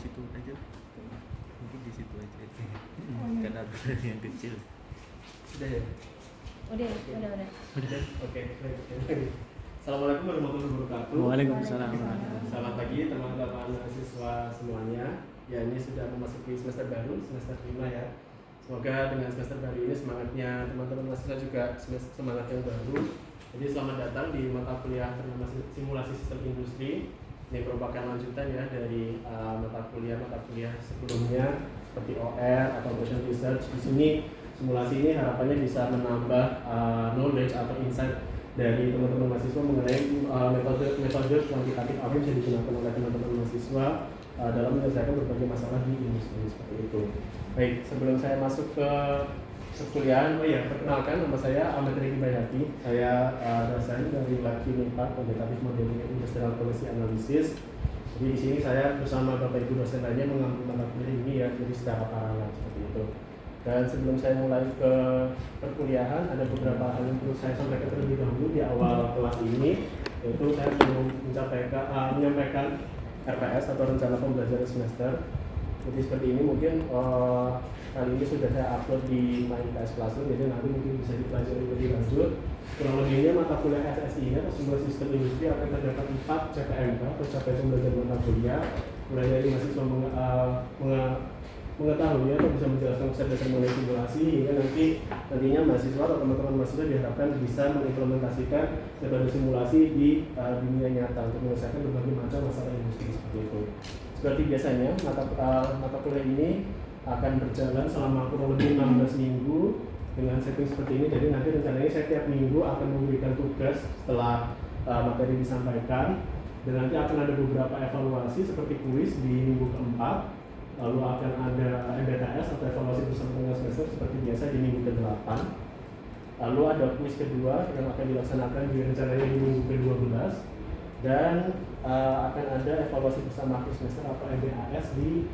situ aja. Mungkin di situ aja. Karena ada yang kecil. Sudah ya? Udah. Oke. Assalamualaikum warahmatullahi wabarakatuh. Waalaikumsalam. Selamat pagi teman-teman mahasiswa semuanya. Ya, ini sudah memasuki semester baru, semester 5 ya. Semoga dengan semester baru ini semangatnya teman-teman mahasiswa juga semangat yang baru. Jadi selamat datang di mata kuliah bernama Simulasi Sistem Industri. Ini merupakan lanjutan ya dari mata kuliah sebelumnya seperti OR atau Ocean Research. Di sini simulasi ini harapannya bisa menambah knowledge atau insight dari teman-teman mahasiswa mengenai metode kuantitatif apa yang bisa digunakan oleh teman-teman mahasiswa dalam menyelesaikan berbagai masalah di industri seperti itu. Baik, sebelum saya masuk ke perkuliahan, perkenalkan, nama saya Ahmad Riki Bayhaqi. Saya dosen dari Lab Unit 4 Quantitative Modeling and Industrial Policy Analysis. Jadi di sini saya bersama Bapak Ibu dosen lainnya mengambil mata kuliah ini ya, jadi secara paralel seperti itu. Dan sebelum saya mulai ke perkuliahan, ada beberapa hal yang perlu saya sampaikan terlebih dahulu di awal kelas ini, yaitu saya belum menyampaikan RPS atau rencana pembelajaran semester. Jadi seperti ini mungkin kali ini sudah saya upload di MyIPS Classroom, jadi nanti mungkin bisa dipelajari lebih lanjut. Kurang lebihnya mata kuliah SSI ini atau Simulasi Sistem Industri akan terdapat 4 CPMK atau capaian pembelajaran mata kuliah. Mulai dari mahasiswa mengetahui atau bisa menjelaskan konsep dasar mengenai simulasi, hingga nantinya mahasiswa atau teman-teman mahasiswa diharapkan bisa mengimplementasikan metode simulasi di dunia nyata untuk menyelesaikan berbagai macam masalah industri seperti itu. Seperti biasanya mata kuliah ini akan berjalan selama kurang lebih 16 minggu dengan setting seperti ini. Jadi nanti rencananya saya tiap minggu akan memberikan tugas setelah materi disampaikan, dan nanti akan ada beberapa evaluasi seperti kuis di minggu keempat. Lalu akan ada MBTS atau evaluasi bersama tengah semester seperti biasa di minggu ke-8. Lalu ada kuis kedua yang akan dilaksanakan di rencananya di minggu ke-12, dan akan ada evaluasi bersama akhir semester atau MBAS di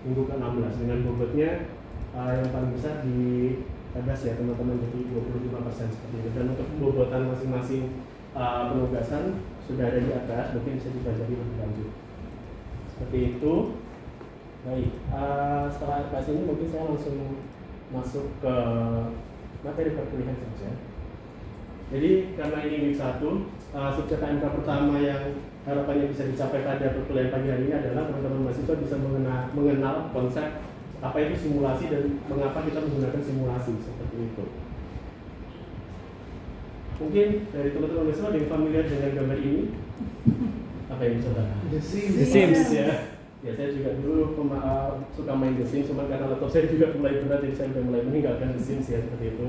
minggu ke-16 dengan bobotnya yang paling besar di tegas ya teman-teman, jadi 25% seperti itu. Dan untuk bobotan masing-masing penugasan sudah ada di atas, mungkin bisa dipelajari lebih lanjut. Seperti itu. Baik, setelah RPS ini mungkin saya langsung masuk ke materi perkuliahan saja. Jadi karena ini week 1, subjek KMK pertama yang harapannya bisa dicapai pada perkuliahan pagi hari ini adalah teman-teman mahasiswa bisa mengenal konsep apa itu simulasi dan mengapa kita menggunakan simulasi seperti itu. Mungkin dari teman-teman mahasiswa ada yang familiar dengan gambar ini? Apa yang coba? The Sims Ya. Ya, saya juga dulu suka main The Sims, cuma karena laptop saya juga mulai berat, jadi saya sudah mulai meninggalkan The Sims ya, seperti itu.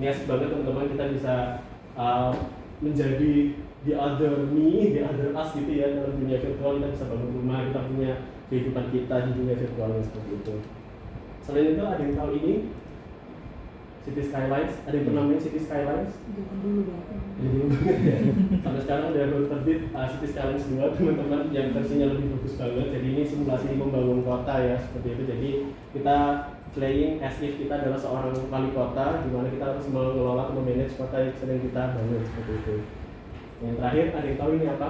Ini asik banget teman-teman, kita bisa menjadi the other me, the other us gitu ya, dalam dunia virtual. Kita bisa bangun rumah, kita punya kehidupan kita di dunia virtualnya seperti itu. Selain itu ada yang tahu ini? City Skylines, ada yang pernah main City Skylines? Dulu banget ya. Sampai sekarang udah baru terbit City Skylines 2 teman-teman, yang versinya lebih bagus banget. Jadi ini simulasi membangun kota ya, seperti itu. Jadi kita playing as if kita adalah seorang wali kota, di mana kita harus mengelola atau memanage kota yang sedang kita bangun seperti itu. Yang terakhir, ada yang tahu ini apa?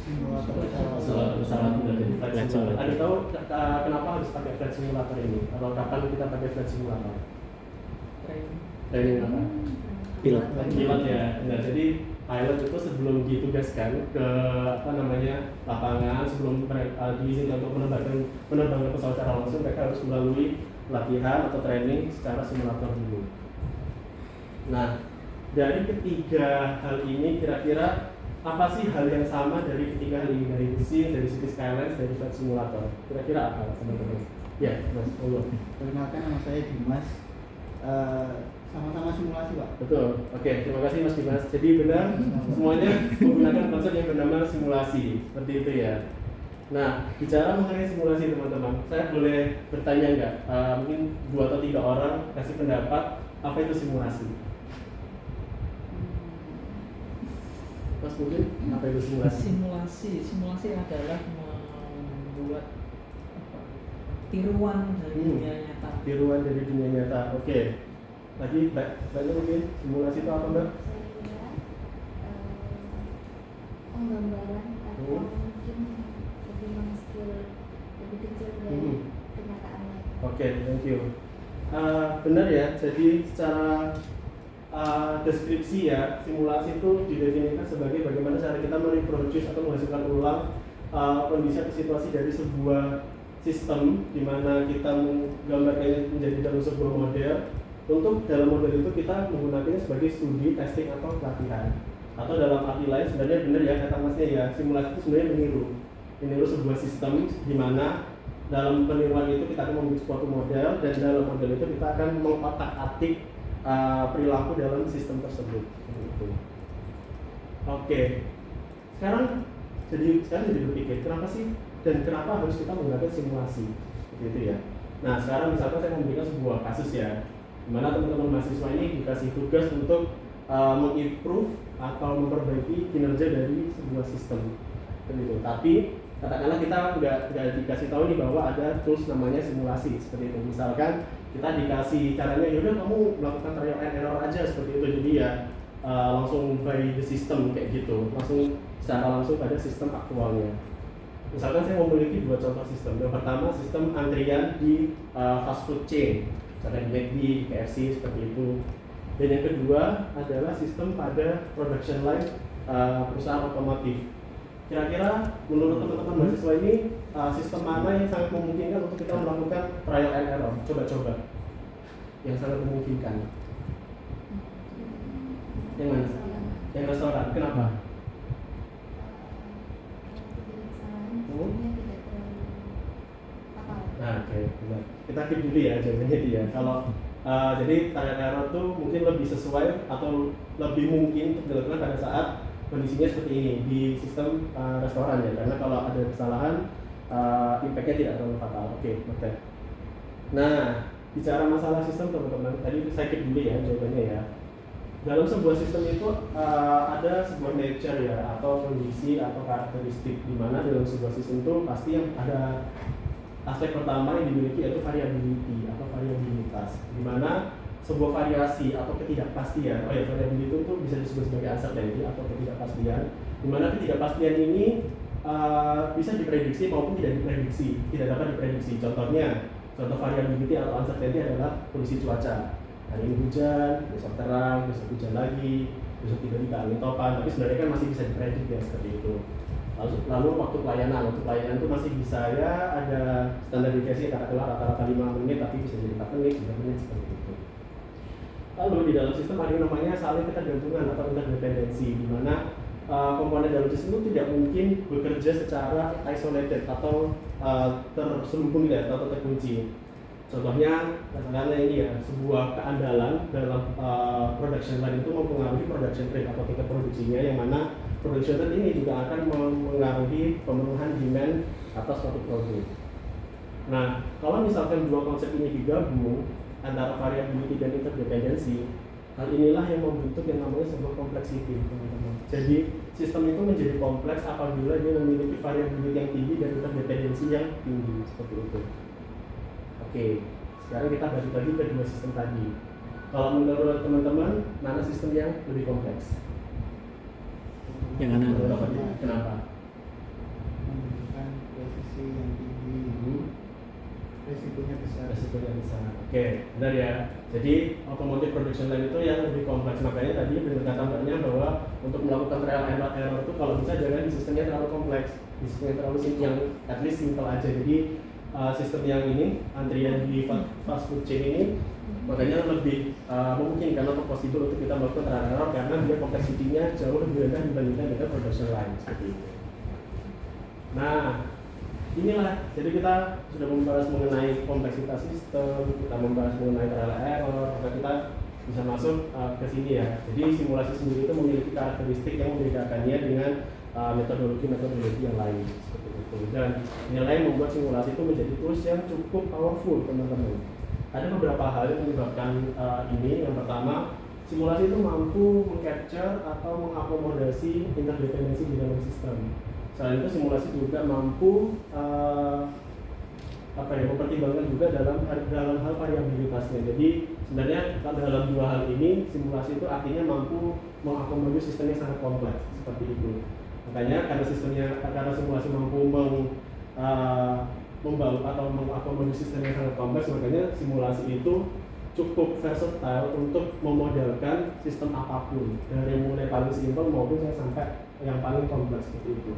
Pesawat udah jadi flight simulator. Ada tahu kenapa harus pakai flight simulator ini? Atau kapan kita pakai flight simulator? Training apa? Pilot ya. Nah, jadi pilot itu sebelum ditugaskan ke lapangan, sebelum diizinkan untuk menerbangkan pesawat secara langsung, mereka harus melalui pelatihan atau training secara simulator dulu. Nah, dari ketiga hal ini kira-kira apa sih hal yang sama dari ketiga hal ini, dari The Sims, dari City Skylines, dari Flight Simulator? Kira-kira apa teman-teman? Ya, Mas Ulu. Perkenalkan, nama saya Dimas. Sama-sama simulasi, Pak. Betul. Oke, terima kasih Mas Dimas. Jadi benar semuanya menggunakan konsep yang bernama simulasi, seperti itu ya. Nah, bicara mengenai simulasi teman-teman, saya boleh bertanya nggak? Mungkin 2 atau 3 orang kasih pendapat apa itu simulasi? Mas mungkin apa itu simulasi? Simulasi adalah membuat tiruan dari dunia nyata. Tiruan dari dunia nyata. Oke. Lagi banyak mungkin simulasi itu apa, Mbak? Penggambaran atau mungkin lebih mengecil lebih kecil dari kenyataannya. Oke, thank you. Benar ya, jadi secara deskripsi ya, simulasi itu didefinisikan sebagai bagaimana cara kita mereproduce atau menghasilkan ulang kondisi atau situasi dari sebuah sistem di mana kita menggambarkannya menjadi dalam sebuah model. Untuk dalam model itu kita menggunakannya sebagai studi, testing, atau pelatihan. Atau dalam arti lain sebenarnya benar ya kata masnya ya, simulasi itu sebenarnya meniru sebuah sistem di mana dalam peniruan itu kita akan membuat suatu model, dan dalam model itu kita akan mengotak-atik perilaku dalam sistem tersebut. Oke. Sekarang jadi berpikir kenapa sih dan kenapa harus kita menggunakan simulasi gitu ya. Nah sekarang misalkan saya memberikan sebuah kasus ya, di mana teman-teman mahasiswa ini dikasih tugas untuk mengimprove atau memperbaiki kinerja dari sebuah sistem gitu. Tapi katakanlah kita nggak dikasih tahu nih bahwa ada tools namanya simulasi seperti itu. Misalkan kita dikasih caranya, yaudah kamu melakukan trial and error aja seperti itu, jadi ya langsung by the system kayak gitu, secara langsung pada sistem aktualnya. Misalkan saya memiliki dua contoh sistem. Yang pertama sistem antrian di fast food chain, misalnya di McD, di KFC seperti itu. Dan yang kedua adalah sistem pada production line perusahaan otomotif. Kira-kira menurut teman-teman mahasiswa ini sistem mana yang sangat memungkinkan untuk kita melakukan trial and error? Coba-coba yang sangat memungkinkan. Yang mana? Yang restoran. Kenapa? Nah, oke, benar. Kita keep dulu ya jawabannya dia. Kalau jadi trial error itu mungkin lebih sesuai atau lebih mungkin untuk dilakukan pada saat kondisinya seperti ini di sistem restoran ya, karena kalau ada kesalahan impact-nya tidak terlalu fatal. Oke, betul. Nah, bicara masalah sistem teman-teman, tadi saya keep dulu ya jawabannya ya. Dalam sebuah sistem itu ada sebuah nature ya, atau kondisi atau karakteristik, di mana dalam sebuah sistem itu pasti yang ada aspek pertama yang dimiliki yaitu variability atau variabilitas, di mana sebuah variasi atau ketidakpastian, variability itu bisa disebut sebagai uncertainty atau ketidakpastian, di mana ketidakpastian ini bisa diprediksi maupun tidak diprediksi, tidak dapat diprediksi. Contoh variability atau uncertainty adalah kondisi cuaca. Hari ini hujan, besok terang, besok hujan lagi, besok tiba-tiba angin topan, tapi sebenarnya kan masih bisa diprediksi ya seperti itu. Lalu waktu pelayanan itu masih bisa ya, ada standar deviasi katakanlah rata-rata 5 menit tapi bisa jadi 4 menit, 9 menit seperti itu. Lalu di dalam sistem ada yang namanya saling ketergantungan atau interdependensi, di mana komponen dalam sistem itu tidak mungkin bekerja secara isolated atau terselubung atau terkunci. Contohnya, katakanlah ini ya, sebuah keandalan dalam production line itu mempengaruhi production rate atau tingkat produksinya, yang mana production rate ini juga akan mengaruhi pemenuhan demand atas suatu produk. Nah, kalau misalkan dua konsep ini digabung antara variability dan interdependensi, hal inilah yang membentuk yang namanya sebuah complexity, teman-teman. Jadi sistem itu menjadi kompleks apabila dia memiliki variability yang tinggi dan interdependensi yang tinggi, seperti itu. Oke, sekarang kita balik lagi ke dua sistem tadi. Kalau menurut teman-teman, mana sistem yang lebih kompleks? Yang mana? Kenapa? Membutuhkan presisi yang tinggi, resikonya besar. Oke, benar ya. Jadi automotive production line itu yang lebih kompleks. Makanya tadi pendekatan Mbaknya bahwa untuk melakukan trial and error itu kalau bisa jangan di sistemnya terlalu kompleks, di sistem yang terlalu simple, yang at least simple aja. Jadi sistem yang ini antrian di fast food chain ini makanya lebih memungkinkan atau possible untuk kita melakukan trial and error karena dia kompleksitinya jauh lebih rendah dibandingkan dengan production line seperti itu. Nah, inilah, jadi kita sudah membahas mengenai kompleksitas sistem, kita membahas mengenai trial and error, maka kita bisa masuk ke sini ya. Jadi simulasi sendiri itu memiliki karakteristik yang membedakannya dengan metodologi yang lain seperti itu. Dan nilai membuat simulasi itu menjadi tools yang cukup powerful, teman-teman. Ada beberapa hal yang menyebabkan ini. Yang pertama, simulasi itu mampu mengcapture atau mengakomodasi interdependensi di dalam sistem. Selain itu, simulasi juga mampu mempertimbangkan juga dalam hal variabilitasnya. Jadi sebenarnya dalam dua hal ini simulasi itu artinya mampu mengakomodir sistem yang sangat kompleks seperti itu. Makanya karena simulasi mampu membangun atau mengakomodir sistem yang sangat kompleks, makanya simulasi itu cukup versatile untuk memodelkan sistem apapun, dari mulai paling simpel maupun sampai yang paling kompleks seperti itu.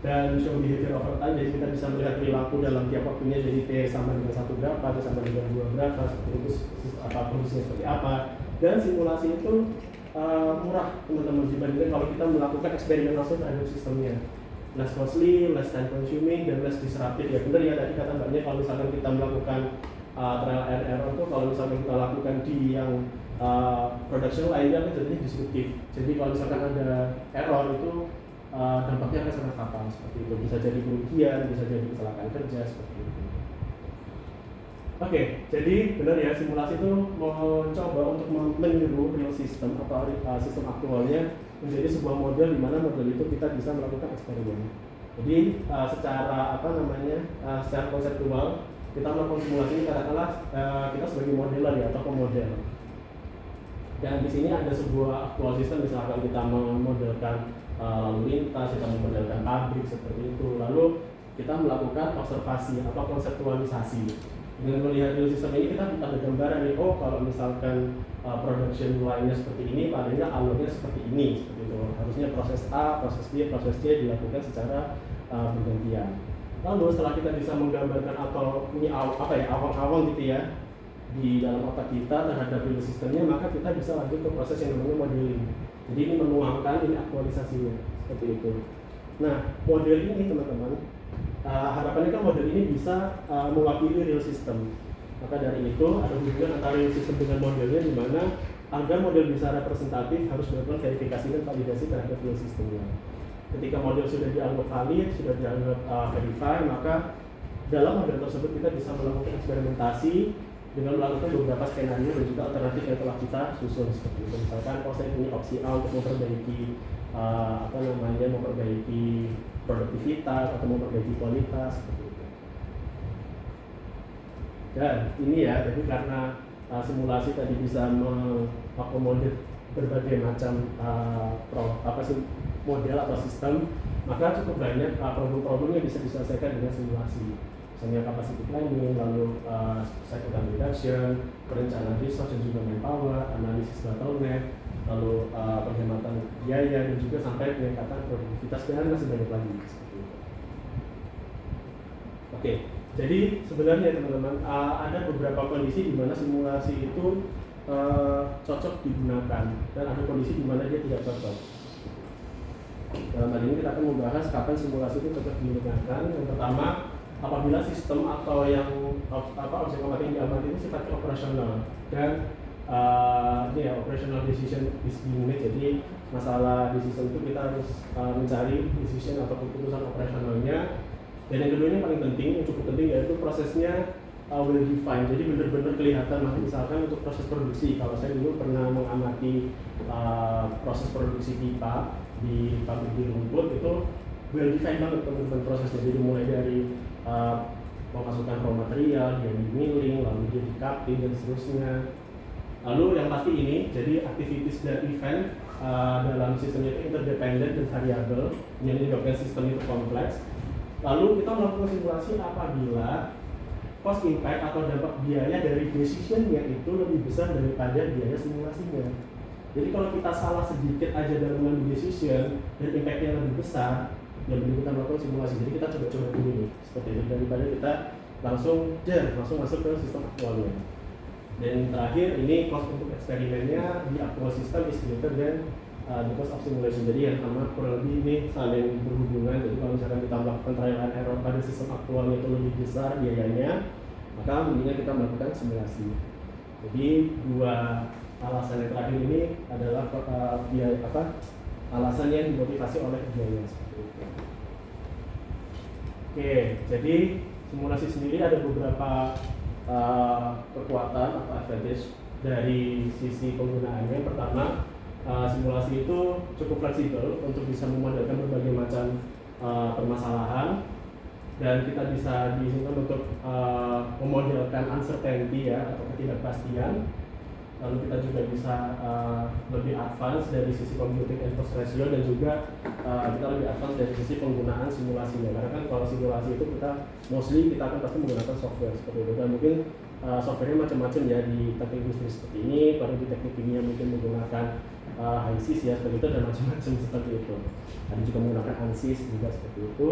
Dan show behavior over time, jadi kita bisa melihat perilaku dalam tiap waktunya, jadi T sama dengan 1 berapa, T sama dengan 2 berapa, seperti itu kondisinya seperti apa. Dan simulasi itu murah teman-teman dibandingkan kalau kita melakukan eksperimen langsung terhadap sistemnya. Less costly, less time consuming, dan less disruptive. Ya benar ya tadi kata mbaknya, kalau misalkan kita melakukan trial and error itu, kalau misalkan kita lakukan di yang production line itu jadinya disruptif. Jadi kalau misalkan ada error itu dampaknya akan sangat fatal seperti itu. Bisa jadi kerugian, bisa jadi kecelakaan kerja seperti itu. Oke, jadi benar ya, simulasi itu mencoba untuk meniru real system atau sistem aktualnya menjadi sebuah model di mana model itu kita bisa melakukan eksperimen. Jadi secara secara konseptual kita melakukan simulasi ini katakanlah kita sebagai modeler ya atau pemodel. Dan di sini ada sebuah aktual sistem, misalkan kita memodelkan lalu lintas, kita memodelkan pabrik seperti itu. Lalu kita melakukan observasi atau konseptualisasi. Dengan melihat real system ini kita ada gambaran nih, oh kalau misalkan production line-nya seperti ini, paling nggak alurnya seperti ini, seperti itu. Harusnya proses A, proses B, proses C dilakukan secara bergantian. Lalu setelah kita bisa menggambarkan atau punya awang-awang gitu ya di dalam otak kita terhadap real systemnya, maka kita bisa lanjut ke proses yang namanya modeling. Jadi ini menuangkan, ini aktualisasinya seperti itu. Nah, model ini teman-teman, harapannya kan model ini bisa mewakili real system. Maka dari itu ada hubungan antara real system dengan modelnya, di mana agar model bisa representatif harus dilakukan verifikasi dan validasi terhadap real systemnya. Ketika model sudah dianggap valid, sudah dianggap verify, maka dalam model tersebut kita bisa melakukan eksperimentasi dengan melakukan beberapa skenario dan juga alternatif yang telah kita susun seperti itu. Misalkan, saya punya opsi A untuk memperbaiki memperbaiki produktivitas atau memperbaiki kualitas seperti itu. Dan ini ya, jadi karena simulasi tadi bisa mengakomodir berbagai macam model atau sistem, maka cukup banyak problem-problem yang bisa diselesaikan dengan simulasi. Misalnya capacity planning, lalu cycle time reduction, perencanaan resource dan juga manpower, analisis bottleneck, lalu penghematan biaya dan juga sampai peningkatan produktivitas dan masih banyak lagi seperti itu. Oke, jadi sebenarnya teman-teman ada beberapa kondisi di mana simulasi itu cocok digunakan dan ada kondisi di mana dia tidak cocok. Dalam hal ini kita akan membahas kapan simulasi itu cocok digunakan. Yang pertama, apabila sistem atau yang objek amati yang diamati itu sifatnya operasional dan operational decision is being made. Jadi masalah decision itu kita harus mencari decision atau keputusan operasionalnya. Dan yang kedua ini paling penting, yang cukup penting, yaitu prosesnya well defined. Jadi benar-benar kelihatan. Misalkan untuk proses produksi, kalau saya dulu pernah mengamati proses produksi pipa di pabrik di rumput, itu well defined banget teman-teman prosesnya. Jadi mulai dari memasukkan raw material, dia di milling, lalu dia di cutting dan seterusnya. Lalu yang pasti ini, jadi activities dan event dalam sistemnya itu interdependent dan variabel, yang menyebabkan sistem itu kompleks. Lalu kita melakukan simulasi apabila cost impact atau dampak biaya dari decision-nya itu lebih besar daripada biaya simulasinya. Jadi kalau kita salah sedikit aja dalam mengambil decision dan impact-nya lebih besar, ya mending kita melakukan simulasi. Jadi kita coba-coba dulu nih, seperti itu, daripada kita langsung masuk ke sistem aktualnya. Dan terakhir, ini cost untuk eksperimennya di aktual system is greater than the cost of simulation. Jadi yang sama kurang lebih ini saling berhubungan. Jadi kalau misalkan kita melakukan trial and error pada sistem aktualnya itu lebih besar biayanya, maka mendingan kita melakukan simulasi. Jadi dua alasan yang terakhir ini adalah alasan yang dimotivasi oleh biaya seperti itu. Oke, jadi simulasi sendiri ada beberapa kekuatan atau advantage dari sisi penggunaannya. Pertama, simulasi itu cukup fleksibel untuk bisa memodelkan berbagai macam permasalahan, dan kita bisa diizinkan untuk memodelkan uncertainty ya atau ketidakpastian. lalu kita juga bisa lebih advance dari sisi computing and ratio, dan juga kita lebih advance dari sisi penggunaan simulasinya. Karena kan kalau simulasi itu kita akan pasti menggunakan software seperti itu, dan mungkin softwarenya macam-macam ya, di teknik industri seperti ini, baru di teknik kimia mungkin menggunakan HISIS ya seperti itu, dan macam-macam seperti itu. Ada juga menggunakan ANSYS juga seperti itu.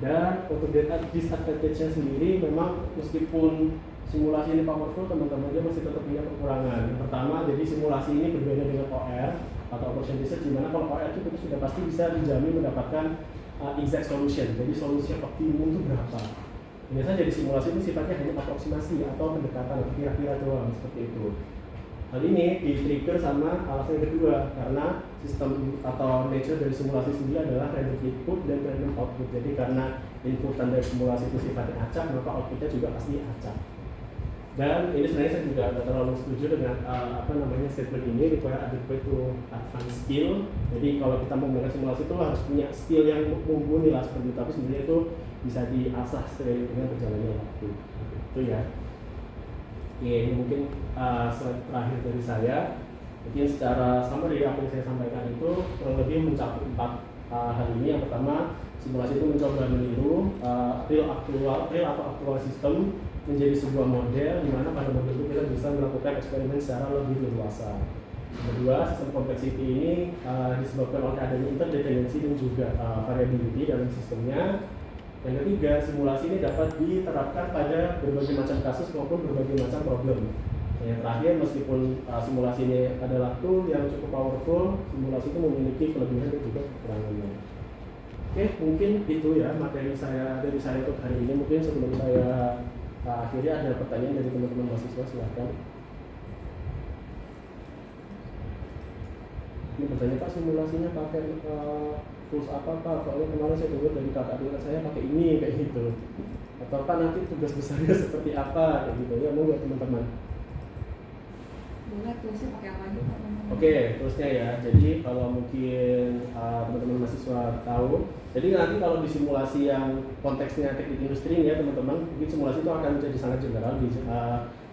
Dan untuk disadvantage-nya sendiri, memang meskipun simulasi ini powerful, teman-teman dia masih tetap punya kekurangan. Yang pertama, jadi simulasi ini berbeda dengan OR atau operation research, di mana kalau OR itu kita sudah pasti bisa dijamin mendapatkan exact solution. Jadi solusi yang optimum itu berapa. Biasanya jadi simulasi itu sifatnya hanya aproksimasi atau pendekatan atau kira-kira doang seperti itu. Hal ini di-trigger sama alasan yang kedua, karena sistem atau nature dari simulasi sendiri adalah random input dan random output. Jadi karena inputan dari simulasi itu sifatnya acak, maka outputnya juga pasti acak. Dan ini sebenarnya saya juga tidak terlalu setuju dengan statement ini, require adequate to advanced skill. Jadi kalau kita mau menggunakan simulasi itu harus punya skill yang mumpuni lah seperti itu, tapi sebenarnya itu bisa diasah seiring dengan berjalannya waktu. Itu ya. Oke, ini mungkin slide terakhir dari saya. Mungkin secara summary apa yang saya sampaikan itu kurang lebih mencakup 4 hal ini. Yang pertama, simulasi itu mencoba meniru real atau aktual sistem menjadi sebuah model, di mana pada model itu kita bisa melakukan eksperimen secara lebih leluasa. Kedua, sistem complexity ini disebabkan oleh adanya interdependency dan juga variability dalam sistemnya. Yang ketiga, simulasi ini dapat diterapkan pada berbagai macam kasus maupun berbagai macam problem. Yang terakhir, meskipun simulasi ini adalah tool yang cukup powerful, simulasi itu memiliki kelebihan dan juga kekurangannya. Oke, mungkin itu ya materi dari saya untuk hari ini. Mungkin sebelum saya akhiri, ada pertanyaan dari teman-teman mahasiswa, silahkan. Ini bertanya, Pak, simulasinya pakai tools apa Pak? Soalnya kemarin saya dengar dari kakak tingkat saya pakai ini, kayak gitu. Atau Pak nanti tugas besarnya seperti apa, kayak gitu ya, mau nggak teman-teman? Boleh, toolsnya pakai apa aja Pak? Oke, toolsnya ya. Jadi kalau mungkin teman-teman mahasiswa tahu, jadi nanti kalau di simulasi yang konteksnya teknik industri ini ya teman-teman, mungkin simulasi itu akan menjadi sangat general di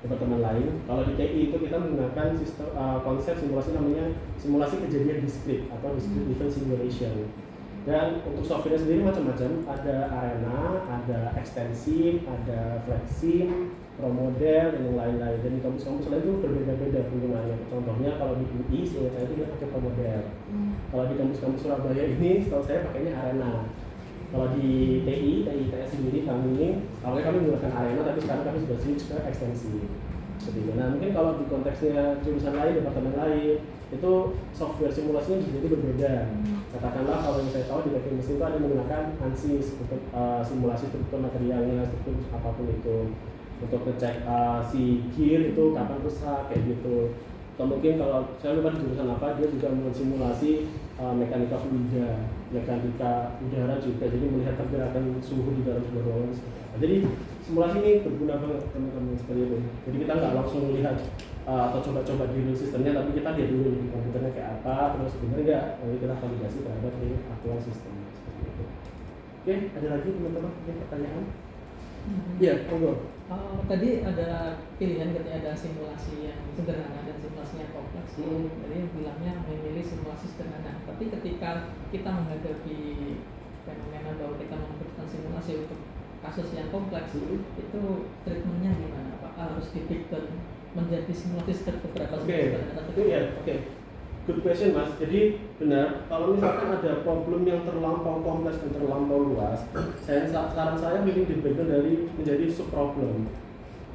departemen lain. Kalau di TI itu kita menggunakan sistem konsep simulasi namanya simulasi kejadian diskrit atau discrete event simulation. Dan untuk software sendiri macam-macam, ada Arena, ada Extensive, ada Flexsim, ProModel, dan yang lain-lain. Dan di kampus-kampus lain itu berbeda-beda penggunaannya. Contohnya kalau di UI, seingat saya itu dia pakai ProModel. Kalau di kampus-kampus Surabaya ini, setahu saya pakainya Arena. Kalau di TI sendiri kami awalnya kami menggunakan Arena, tapi sekarang kami sudah switch ke Extensive. Nah, mungkin kalau di konteksnya jurusan lain, departemen lain, itu software simulasinya bisa jadi berbeda. Katakanlah kalau yang saya tahu di teknik mesin itu ada menggunakan ANSYS untuk simulasi struktur materialnya, struktur apapun itu, untuk ngecek si gear itu kapan rusak kayak gitu. Atau mungkin kalau saya lupa di jurusan apa, dia juga mensimulasi mekanika fluida, mekanika udara juga, jadi melihat pergerakan suhu di dalam sebuah ruangan. Jadi simulasi ini berguna banget teman-teman seperti itu. Jadi kita nggak langsung melihat atau coba-coba di real sistemnya, tapi kita lihat dulu di komputernya kayak apa, terus benar nggak, lalu kita validasi terhadap di aktual sistem seperti itu. Oke, ada lagi teman-teman mungkin pertanyaan? Iya, monggo. Tadi ada pilihan ketika ada simulasi yang sederhana dan simulasi yang kompleks. Jadi bilangnya memilih simulasi sederhana. Tapi ketika kita menghadapi fenomena bahwa kita membutuhkan simulasi untuk kasus yang kompleks, itu treatmentnya gimana? Apakah harus dipikir menjadi simulasi beberapa sederhana? Oke. Good question Mas. Jadi benar, kalau misalkan ada problem yang terlampau kompleks dan terlampau luas, saran saya mungkin diberikan dari menjadi sub problem.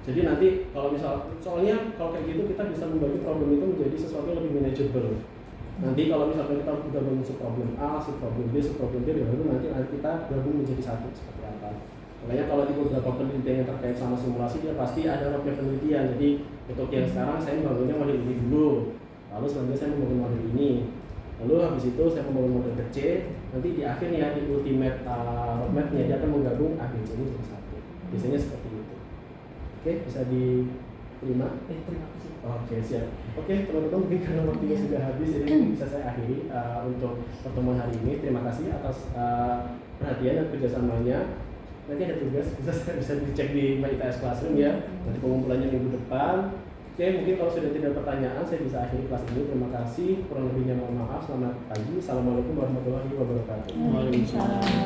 Jadi nanti kalau soalnya kalau kayak gitu kita bisa membagi problem itu menjadi sesuatu yang lebih manageable. Nanti kalau misalkan kita udah bangun sub problem A, sub problem B, sub problem D, baru nanti kita gabung menjadi satu seperti apa. Makanya kalau di beberapa penelitian yang terkait sama simulasi, dia pasti ada roadmap penelitian. Jadi untuk yang sekarang saya membangunnya model ini dulu. Lalu selanjutnya saya membangun model ini, lalu habis itu saya membangun model kecil, nanti di akhirnya di ultimate roadmapnya dia akan menggabung A, B, C ini jadi satu. Biasanya seperti itu. Oke, bisa diterima? Terima kasih. Oke, siap. Oke, teman-teman, mungkin karena waktunya sudah habis, jadi bisa saya akhiri untuk pertemuan hari ini. Terima kasih atas perhatian dan kerjasamanya. Nanti ada tugas, bisa dicek di My ITS Classroom ya. Nanti pengumpulannya minggu depan. Oke, mungkin kalau sudah tidak ada pertanyaan, saya bisa akhiri kelas ini. Terima kasih. Kurang lebihnya mohon maaf. Selamat pagi. Assalamualaikum warahmatullahi wabarakatuh. Waalaikumsalam.